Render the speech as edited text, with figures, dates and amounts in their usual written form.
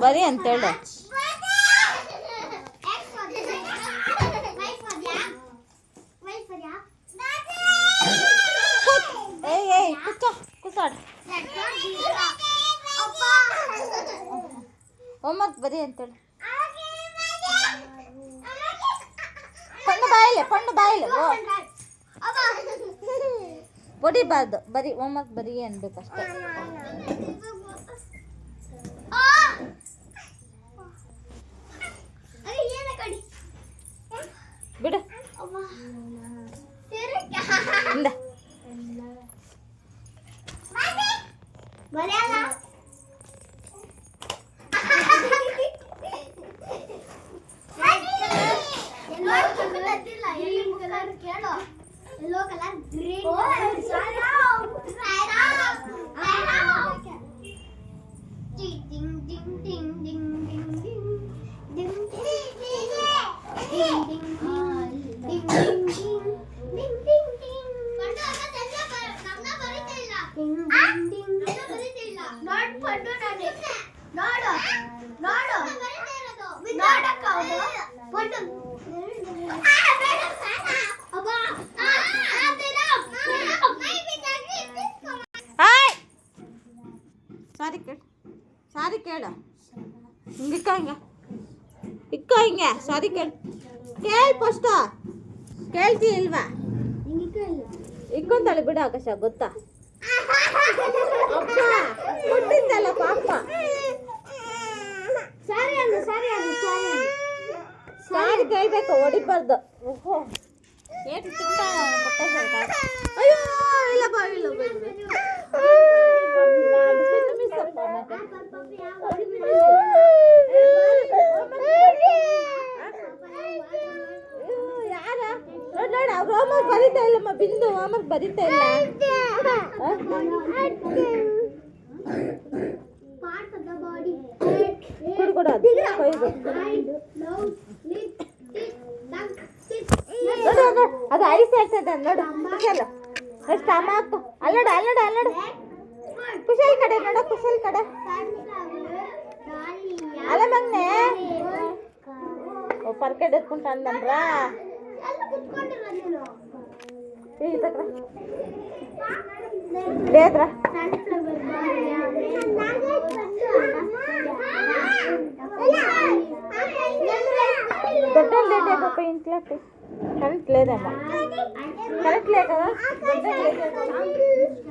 ಬರೀ ಅಂತ ಹೇಳು. ಹೋಮ್ವರ್ಕ್ ಬರೀ ಅಂತೇಳಿ. ಪಣ್ಣು ಬಾಯಿಲೆ ಹೊಡಿಬಾರ್ದು, ಬರೀ ಹೋಮ್ವರ್ಕ್ ಬರೀ ಅನ್ಬೇಕಷ್ಟೇ. ಬಿಡು ಸಾರಿ ಕೇಳು. ಇಕ್ಕೋ ಹಿಂಗೆ ಸಾರಿ ಫಸ್ಟ್ ಕೇಳ್ತಿ ಇಲ್ವಾ? ಇಕ್ಕೊಂತಾಳೆ ಬಿಡು ಆಕಾಶ, ಗೊತ್ತಾ? ಅಪ್ಪ ಕೊಟ್ಟಿದ್ದಲ್ಲ ಪಾಪ. ಸಾರಿ ಕೇಳ್ಬೇಕು, ಹೊಡಿಬಾರ್ದು. ಏನು ಅಯ್ಯೋ ಇಲ್ಲ ಬಾ ಯಾರ ನೋಡ ಹೋಮ್ವರ್ಕ್ ಬರೀತಾ ಇಲ್ಲಮ್ಮ. ಬಿಂದು ಹೋಮ್ವರ್ಕ್ ಬರೀತಾ ಇಲ್ಲ. ಕೊಡು ಅದು ಐಸ್ ಹೇಳ್ತದ ನೋಡು. ಎಷ್ಟು ಅಮ್ಮ ಹಾಕು. ಅಲ್ಲೋಡು ಕುಶಲ್ ಕಡೆ ನೋಡ, ಕುಶಲ್ ಕಡೆ ಅಲ್ಲ ಮಗ್ನೆ ಪರ್ಕೆಟ್ ಎತ್ಕೊಂತ ಅಂದನ್ರ. ಬೇದ್ರ దొడ్డలు లేదే పాప ఇంట్లోకి కరెంట్ లేదమ్మా కరెంట్ లేదు కదా దొడ్డలు లేదు